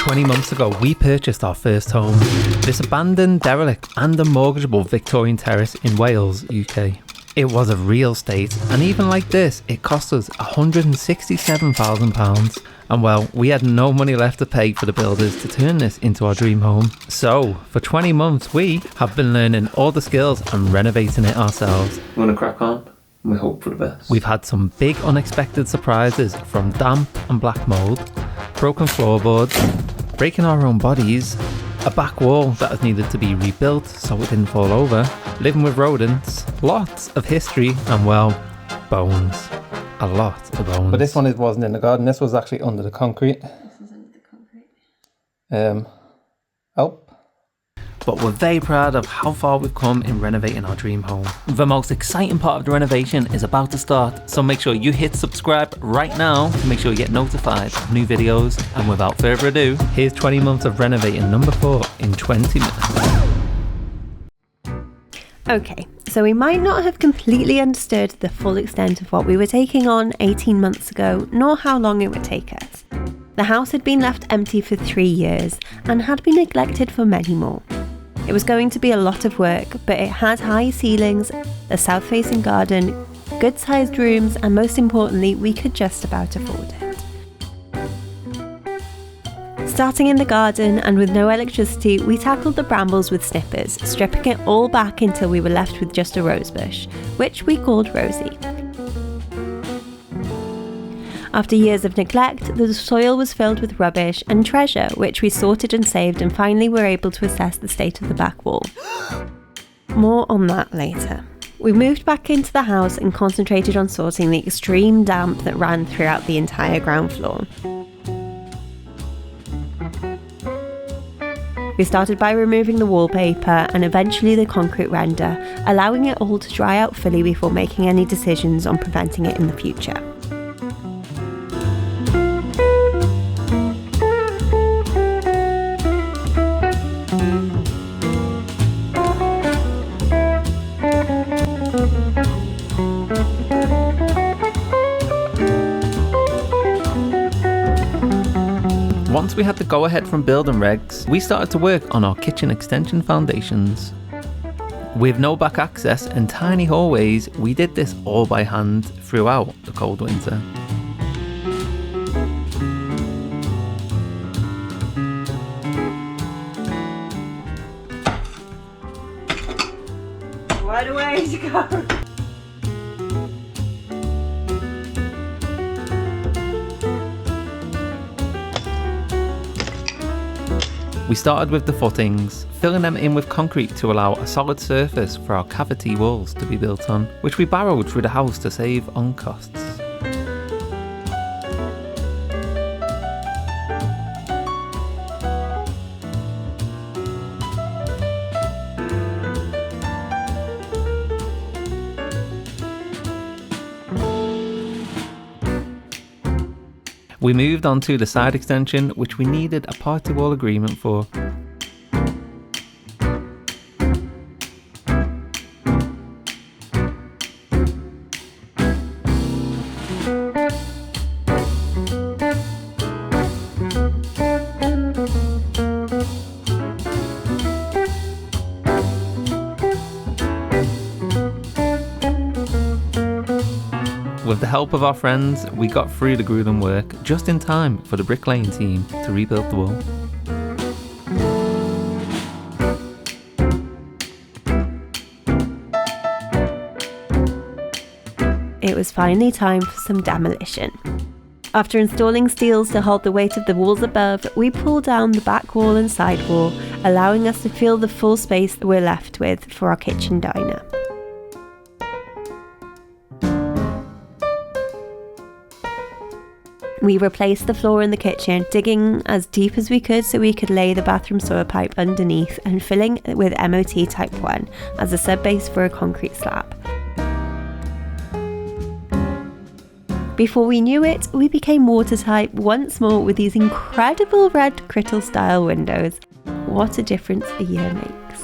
20 months ago, we purchased our first home. This abandoned, derelict and unmortgageable Victorian terrace in Wales, UK. It was a real estate, and even like this, it cost us £167,000. And well, we had no money left to pay for the builders to turn this into our dream home. So, for 20 months, we have been learning all the skills and renovating it ourselves. We want to crack on? We hope for the best. We've had some big unexpected surprises, from damp and black mould, broken floorboards, breaking our own bodies, a back wall that has needed to be rebuilt so it didn't fall over, living with rodents, lots of history, and well, bones. A lot of bones. But this one wasn't in the garden, this was actually under the concrete. This was under the concrete. But we're very proud of how far we've come in renovating our dream home. The most exciting part of the renovation is about to start, so make sure you hit subscribe right now to make sure you get notified of new videos. And without further ado, here's 20 months of renovating number 4 in 20 minutes. Okay, so we might not have completely understood the full extent of what we were taking on 18 months ago, nor how long it would take us. The house had been left empty for 3 years and had been neglected for many more. It was going to be a lot of work, but it had high ceilings, a south-facing garden, good-sized rooms, and most importantly, we could just about afford it. Starting in the garden and with no electricity, we tackled the brambles with snippers, stripping it all back until we were left with just a rose bush, which we called Rosie. After years of neglect, the soil was filled with rubbish and treasure, which we sorted and saved, and finally were able to assess the state of the back wall. More on that later. We moved back into the house and concentrated on sorting the extreme damp that ran throughout the entire ground floor. We started by removing the wallpaper and eventually the concrete render, allowing it all to dry out fully before making any decisions on preventing it in the future. Once we had the go-ahead from building regs, we started to work on our kitchen extension foundations. With no back access and tiny hallways, we did this all by hand throughout the cold winter. What a way to go! We started with the footings, filling them in with concrete to allow a solid surface for our cavity walls to be built on, which we borrowed through the house to save on costs. We moved on to the side extension, which we needed a party wall agreement for. With the help of our friends, we got through the grueling work just in time for the bricklaying team to rebuild the wall. It was finally time for some demolition. After installing steels to hold the weight of the walls above, we pulled down the back wall and side wall, allowing us to fill the full space that we're left with for our kitchen diner. We replaced the floor in the kitchen, digging as deep as we could so we could lay the bathroom soil pipe underneath and filling it with MOT Type 1 as a sub-base for a concrete slab. Before we knew it, we became watertight once more with these incredible red Crittall style windows. What a difference a year makes.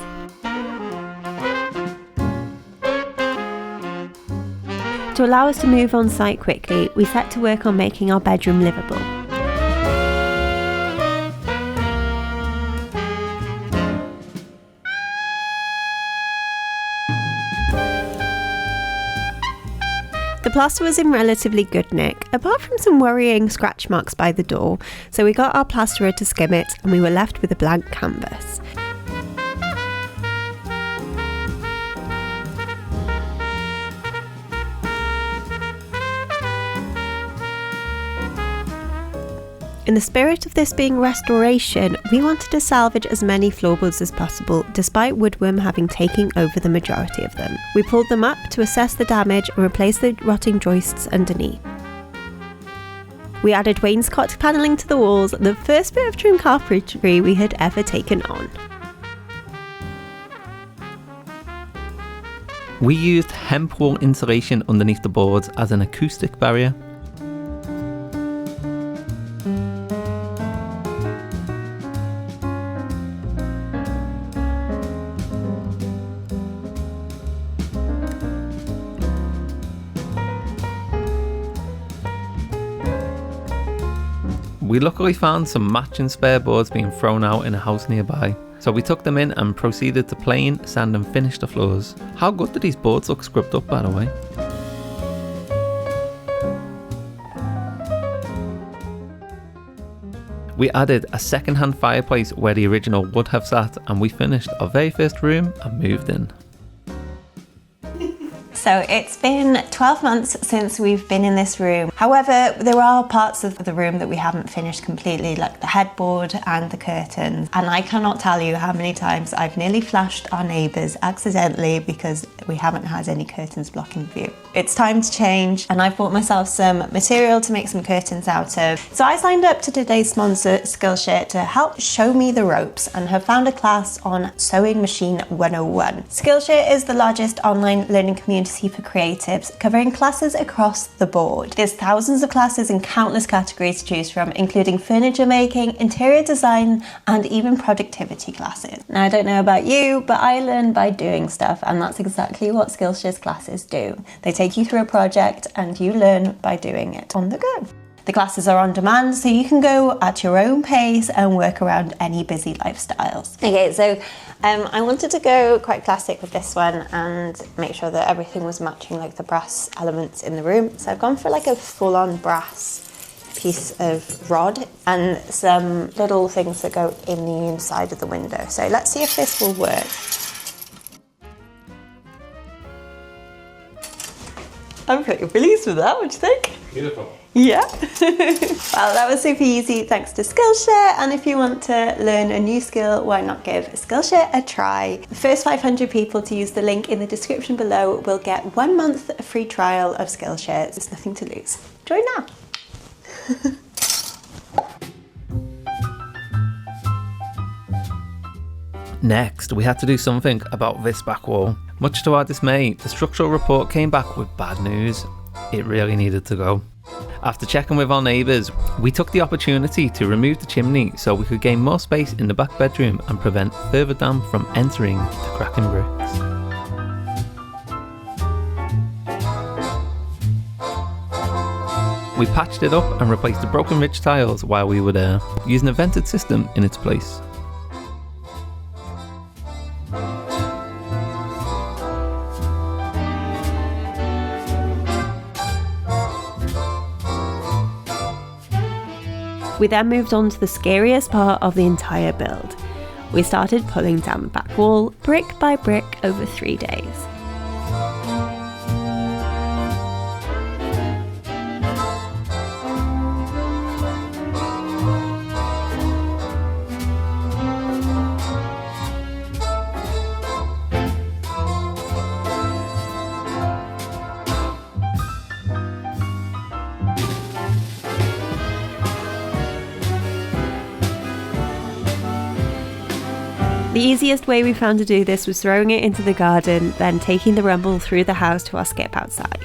To allow us to move on site quickly, we set to work on making our bedroom livable. plaster was in relatively good nick, apart from some worrying scratch marks by the door, so we got our plasterer to skim it and we were left with a blank canvas. In the spirit of this being restoration, we wanted to salvage as many floorboards as possible, despite woodworm having taken over the majority of them. We pulled them up to assess the damage and replace the rotting joists underneath. We added wainscot panelling to the walls, the first bit of trim carpentry we had ever taken on. We used hemp wool insulation underneath the boards as an acoustic barrier. We luckily found some matching spare boards being thrown out in a house nearby, so we took them in and proceeded to plane, sand and finish the floors. How good did these boards look scrubbed up, by the way? We added a second-hand fireplace where the original would have sat, and we finished our very first room and moved in. So it's been 12 months since we've been in this room. However, there are parts of the room that we haven't finished completely, like the headboard and the curtains. And I cannot tell you how many times I've nearly flashed our neighbours accidentally because we haven't had any curtains blocking view. It's time to change, and I've bought myself some material to make some curtains out of. So I signed up to today's sponsor, Skillshare, to help show me the ropes and have found a class on Sewing Machine 101. Skillshare is the largest online learning community for creatives, covering classes across the board. There's thousands of classes in countless categories to choose from, including furniture making, interior design, and even productivity classes. Now, I don't know about you, but I learn by doing stuff, and that's exactly what Skillshare's classes do. They take you through a project and you learn by doing it on the go. The classes are on demand, so you can go at your own pace and work around any busy lifestyles. Okay, so I wanted to go quite classic with this one and make sure that everything was matching, like the brass elements in the room. So I've gone for like a full-on brass piece of rod and some little things that go in the inside of the window. So let's see if this will work. I'm pretty pleased with that, what do you think? Beautiful. Yeah. Well, that was super easy thanks to Skillshare, and if you want to learn a new skill, why not give Skillshare a try? The first 500 people to use the link in the description below will get 1 month free trial of Skillshare. There's nothing to lose. Join now. Next, we had to do something about this back wall. Much to our dismay, the structural report came back with bad news. It really needed to go. After checking with our neighbours, we took the opportunity to remove the chimney so we could gain more space in the back bedroom and prevent further damp from entering the cracking bricks. We patched it up and replaced the broken ridge tiles while we were there, using a vented system in its place. We then moved on to the scariest part of the entire build. We started pulling down the back wall, brick by brick, over 3 days. The easiest way we found to do this was throwing it into the garden, then taking the rumble through the house to our skip outside.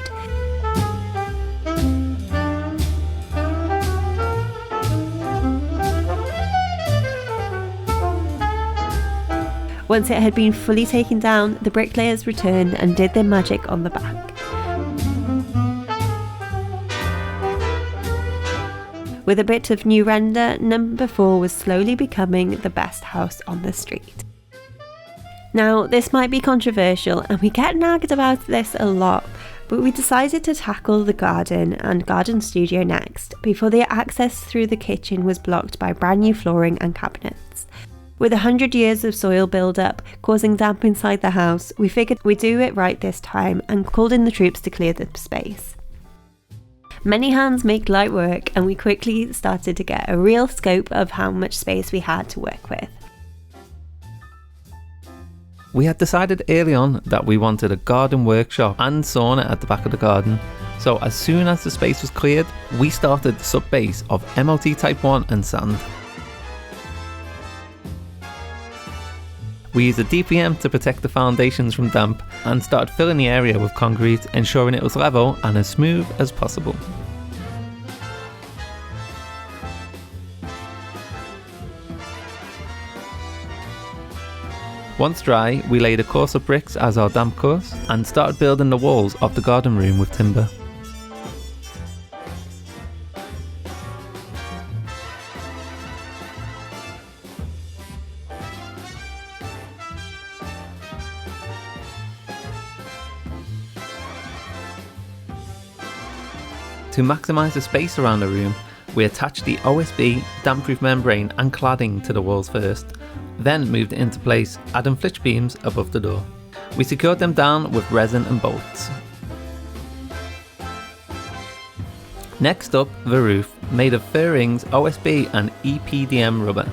Once it had been fully taken down, the bricklayers returned and did their magic on the back. With a bit of new render, number 4 was slowly becoming the best house on the street. Now, this might be controversial and we get nagged about this a lot, but we decided to tackle the garden and garden studio next, before the access through the kitchen was blocked by brand new flooring and cabinets. With 100 years of soil build-up causing damp inside the house, we figured we'd do it right this time and called in the troops to clear the space. Many hands make light work, and we quickly started to get a real scope of how much space we had to work with. We had decided early on that we wanted a garden workshop and sauna at the back of the garden, so as soon as the space was cleared, we started the sub-base of MOT Type 1 and sand. We used a DPM to protect the foundations from damp and started filling the area with concrete, ensuring it was level and as smooth as possible. Once dry, we laid a course of bricks as our damp course and started building the walls of the garden room with timber. To maximise the space around the room, we attached the OSB damp-proof membrane and cladding to the walls first, then moved it into place, adding flitch beams above the door. We secured them down with resin and bolts. Next up, the roof, made of fir rings, OSB and EPDM rubber.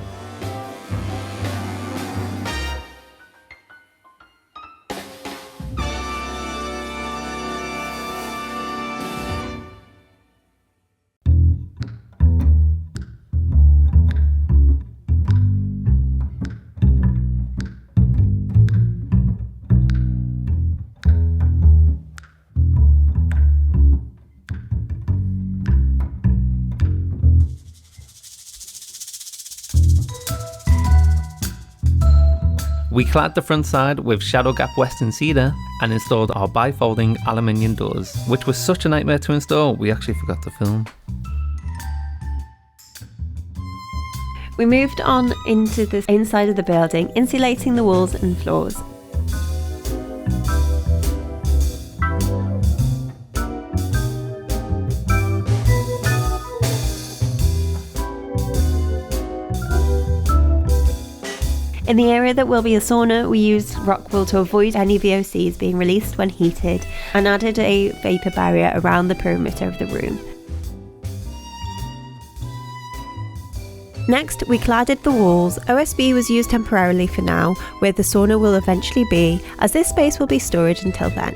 We clad the front side with Shadow Gap Western Cedar and installed our bifolding aluminium doors, which was such a nightmare to install we actually forgot to film. We moved on into the inside of the building, insulating the walls and floors. In the area that will be a sauna, we used rock wool to avoid any VOCs being released when heated and added a vapour barrier around the perimeter of the room. Next, we cladded the walls. OSB was used temporarily for now, where the sauna will eventually be, as this space will be storage until then.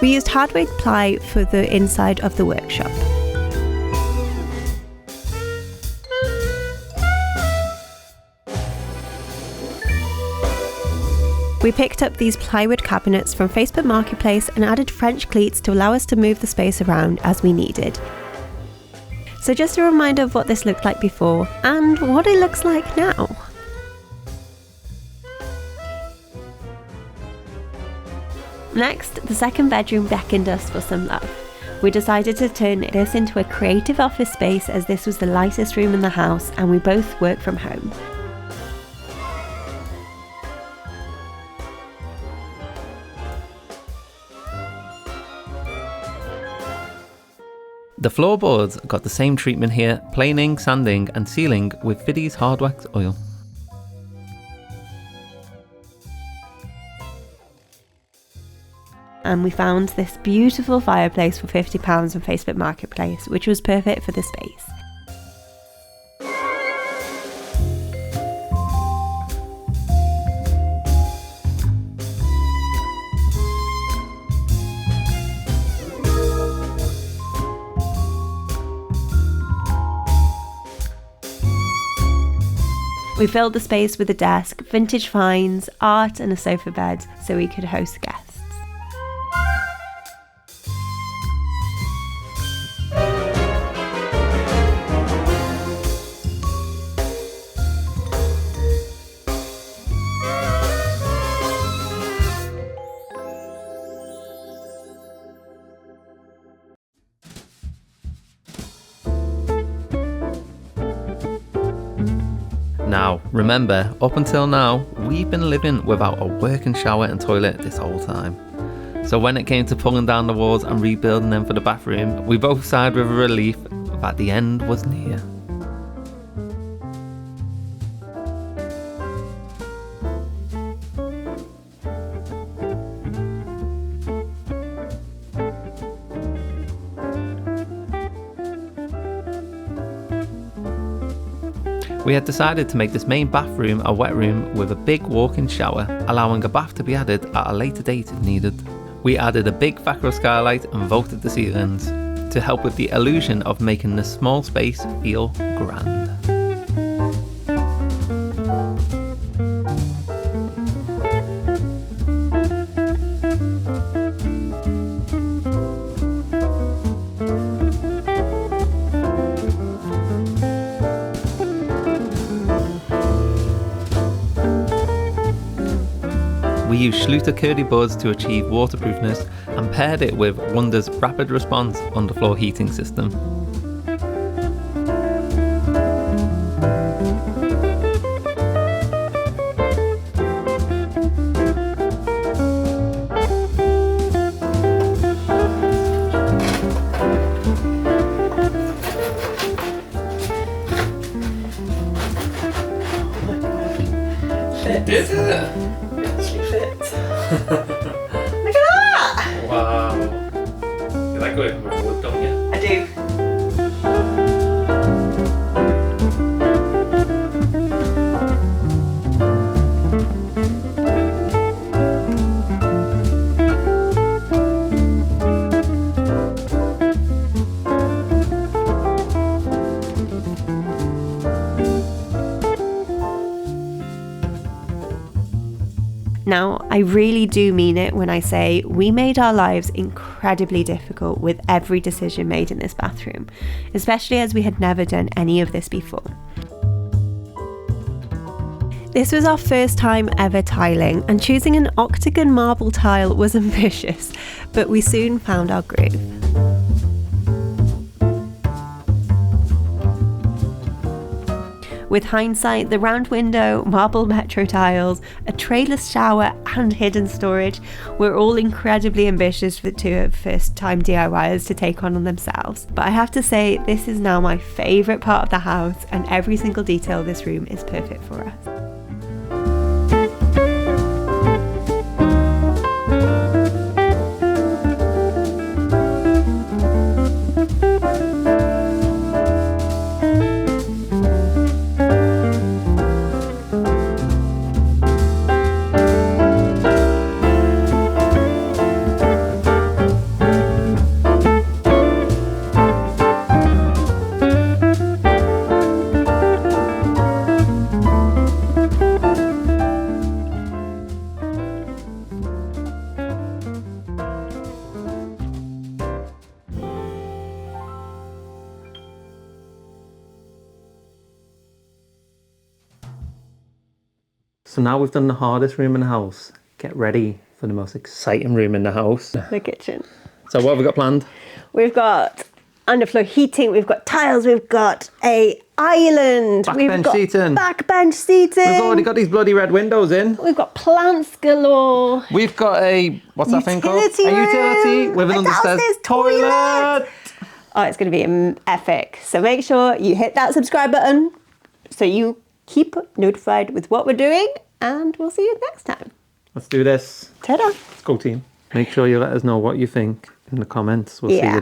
We used hardwood ply for the inside of the workshop. We picked up these plywood cabinets from Facebook Marketplace and added French cleats to allow us to move the space around as we needed. So just a reminder of what this looked like before and what it looks like now. Next, the second bedroom beckoned us for some love. We decided to turn this into a creative office space as this was the lightest room in the house and we both work from home. The floorboards got the same treatment here, planing, sanding and sealing with Fiddy's hard wax oil. And we found this beautiful fireplace for £50 on Facebook Marketplace, which was perfect for the space. We filled the space with a desk, vintage finds, art and a sofa bed so we could host guests. Now, remember, up until now, we've been living without a working shower and toilet this whole time. So when it came to pulling down the walls and rebuilding them for the bathroom, we both sighed with relief that the end was near. We had decided to make this main bathroom a wet room with a big walk-in shower, allowing a bath to be added at a later date if needed. We added a big macro skylight and vaulted the ceilings to help with the illusion of making this small space feel grand. We used Schluter curly boards to achieve waterproofness and paired it with Wonder's rapid response underfloor heating system. Look at that! Wow. You like working with wood, don't you? I do. Now, I really do mean it when I say we made our lives incredibly difficult with every decision made in this bathroom, especially as we had never done any of this before. This was our first time ever tiling, and choosing an octagon marble tile was ambitious, but we soon found our groove. With hindsight, the round window, marble metro tiles, a trayless shower and hidden storage were all incredibly ambitious for two first-time DIYers to take on themselves. But I have to say, this is now my favourite part of the house, and every single detail of this room is perfect for us. So now we've done the hardest room in the house. Get ready for the most exciting room in the house. The kitchen. So what have we got planned? We've got underfloor heating, we've got tiles, we've got a island, Backbench seating. Backbench seating. We've already got these bloody red windows in. We've got plants galore. We've got a, what's that thing called? Utility A utility room. with an A understairs downstairs toilet. Oh, it's going to be epic. So make sure you hit that subscribe button so you keep notified with what we're doing, and we'll see you next time. Let's do this. Ta-da. Let's go, team. Make sure you let us know what you think in the comments. We'll see you there.